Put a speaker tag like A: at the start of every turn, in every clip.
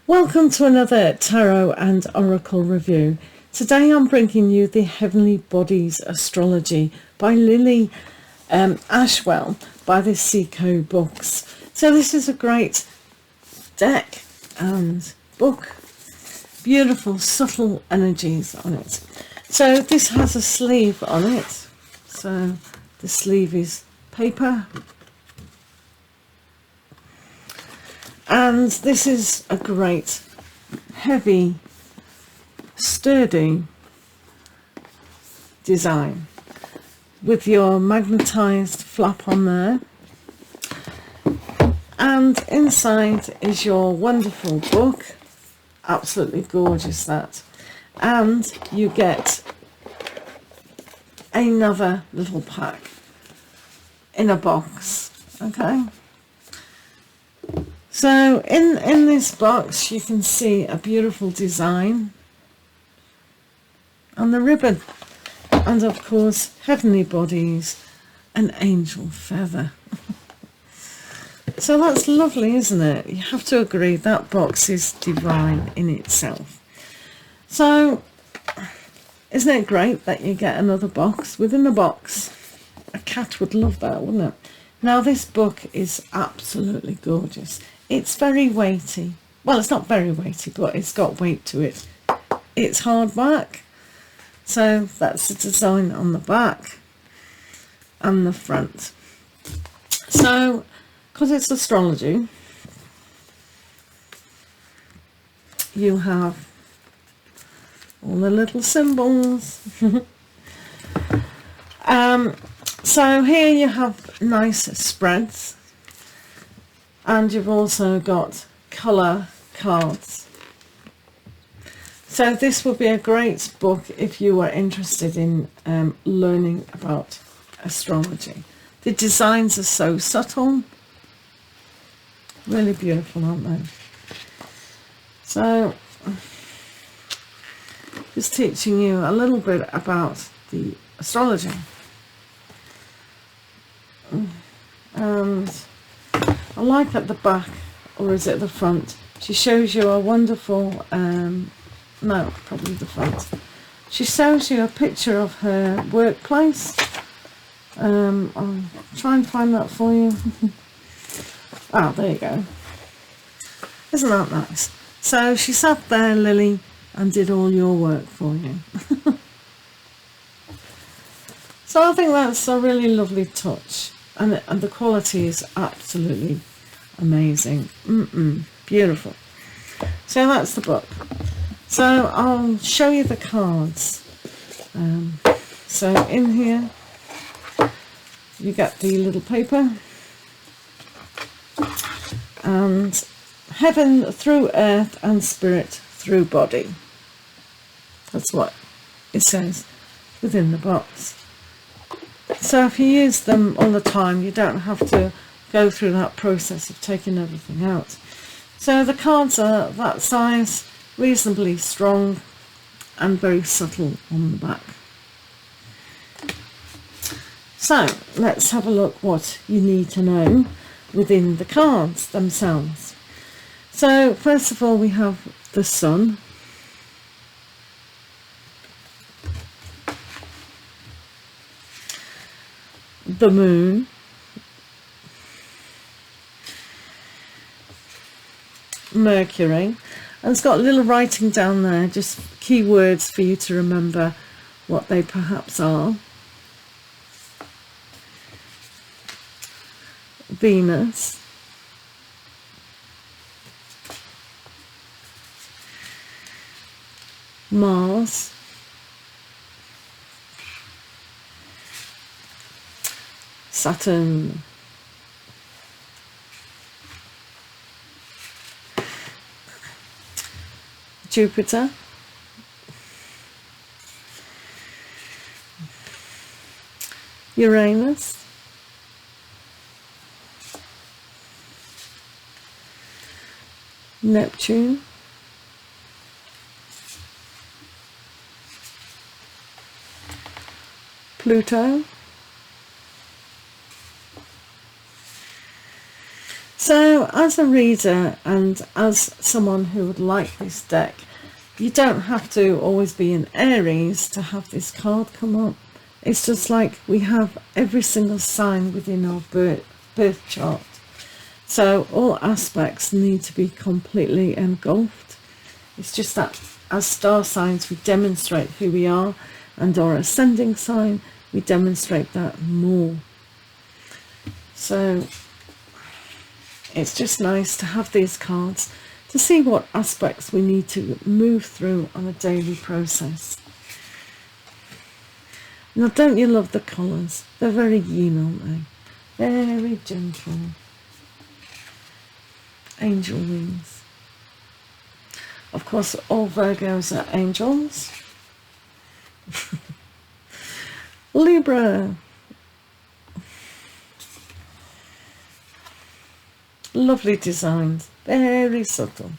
A: Welcome to another Tarot and Oracle review. Today I'm bringing you the Heavenly Bodies Astrology by Lily Ashwell by the Seco Books. So this is a great deck and book. Beautiful, subtle energies on it. So this has a sleeve on it. So the sleeve is paper. And this is a great, heavy, sturdy design with your magnetized flap on there. And inside is your wonderful book. Absolutely gorgeous, that. And you get another little pack in a box. Okay. So in this box you can see a beautiful design on the ribbon, and of course heavenly bodies, an angel feather. So that's lovely, isn't it? You have to agree that box is divine in itself. So isn't it great that you get another box within a box? A cat would love that, wouldn't it? Now this book is absolutely gorgeous. It's very weighty. Well, it's not very weighty, but it's got weight to it. It's hardback. So that's the design on the back and the front. So, because it's astrology, you have all the little symbols. So here you have nice spreads. And you've also got colour cards. So this would be a great book if you were interested in learning about astrology. The designs are so subtle. Really beautiful, aren't they? So, just teaching you a little bit about the astrology. And I like at the back, or is it the front, she shows you a wonderful, no, probably the front. She shows you a picture of her workplace. I'll try and find that for you. Ah, there you go. Isn't that nice? So she sat there, Lily, and did all your work for you. So I think that's a really lovely touch. And the quality is absolutely amazing. Beautiful. So that's the book. So I'll show you the cards. So in here you get the little paper, and heaven through earth and spirit through body. That's what it says within the box. So if you use them all the time, you don't have to go through that process of taking everything out. So the cards are that size, reasonably strong and very subtle on the back. So let's have a look what you need to know within the cards themselves. So first of all we have the sun. The moon, Mercury, and it's got a little writing down there, just key words for you to remember what they perhaps are. Venus, Mars, Saturn, Jupiter, Uranus, Neptune, Pluto, So as a reader and as someone who would like this deck, you don't have to always be an Aries to have this card come up. It's just like we have every single sign within our birth chart. So all aspects need to be completely engulfed. It's just that as star signs we demonstrate who we are, and our ascending sign we demonstrate that more. So it's just nice to have these cards to see what aspects we need to move through on a daily process. Now, don't you love the colours? They're very yin, aren't they? Very gentle. Angel wings. Of course, all Virgos are angels. Libra. Lovely designs, very subtle.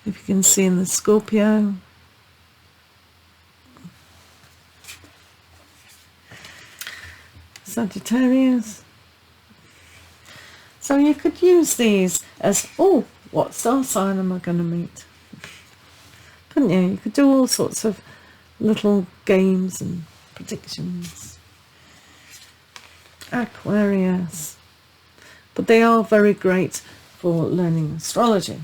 A: If you can see in the Scorpio. Sagittarius. So you could use these as, oh, what star sign am I going to meet? Couldn't you? You could do all sorts of little games and predictions. Aquarius. But they are very great for learning astrology.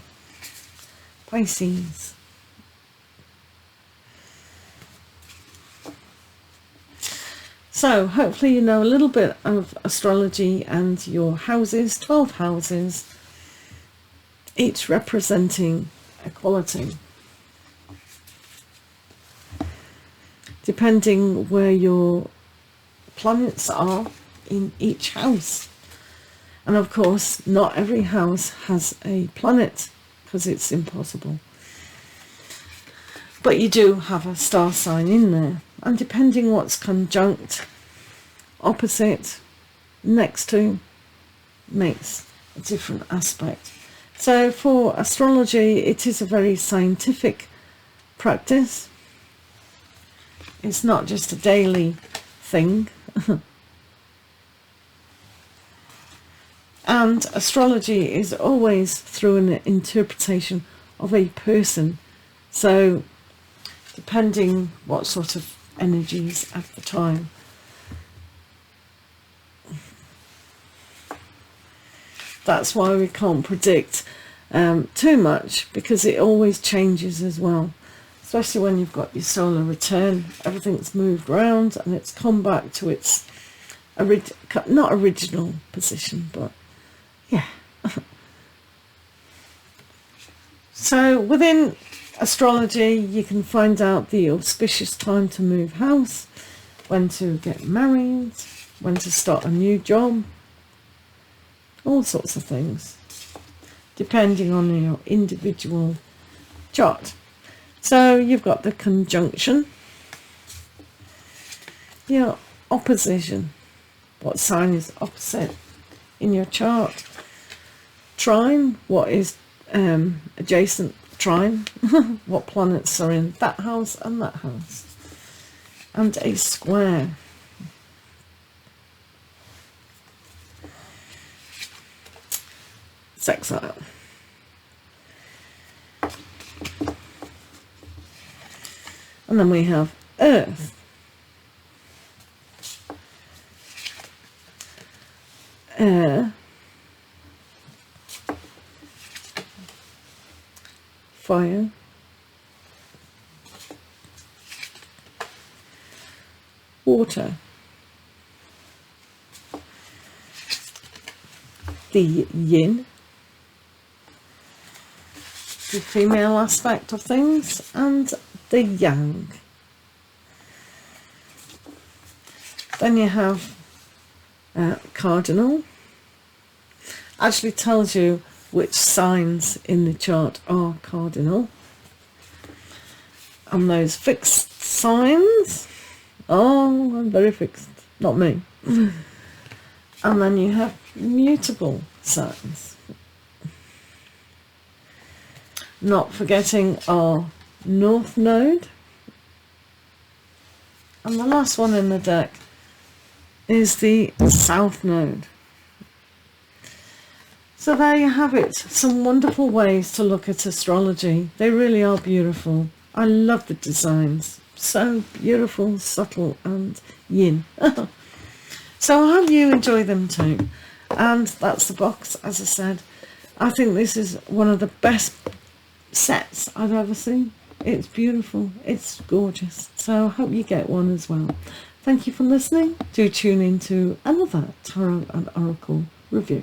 A: Pisces. So hopefully you know a little bit of astrology and your houses, 12 houses, each representing a quality. Depending where your planets are in each house. And of course, not every house has a planet, because it's impossible. But you do have a star sign in there. And depending what's conjunct, opposite, next to, makes a different aspect. So for astrology, it is a very scientific practice. It's not just a daily thing. And astrology is always through an interpretation of a person. So depending what sort of energies at the time. That's why we can't predict too much, because it always changes as well. Especially when you've got your solar return, everything's moved around and it's come back to its not original position, but yeah. So within astrology, you can find out the auspicious time to move house, when to get married, when to start a new job, all sorts of things, depending on your individual chart. So you've got the conjunction, your opposition, what sign is opposite in your chart, trine, what is adjacent trine, what planets are in that house and that house, and a square. Sextile. And then we have Earth. Air. Fire. Water. The yin. The female aspect of things, and the yang. Then you have cardinal. Actually tells you which signs in the chart are cardinal. And those fixed signs, oh, I'm very fixed, not me. And then you have mutable signs. Not forgetting our North Node. And the last one in the deck is the South Node. So there you have it. Some wonderful ways to look at astrology. They really are beautiful. I love the designs. So beautiful, subtle and yin. So I hope you enjoy them too. And that's the box, as I said. I think this is one of the best sets I've ever seen. It's beautiful. It's gorgeous. So I hope you get one as well. Thank you for listening. Do tune in to another Tarot and Oracle review.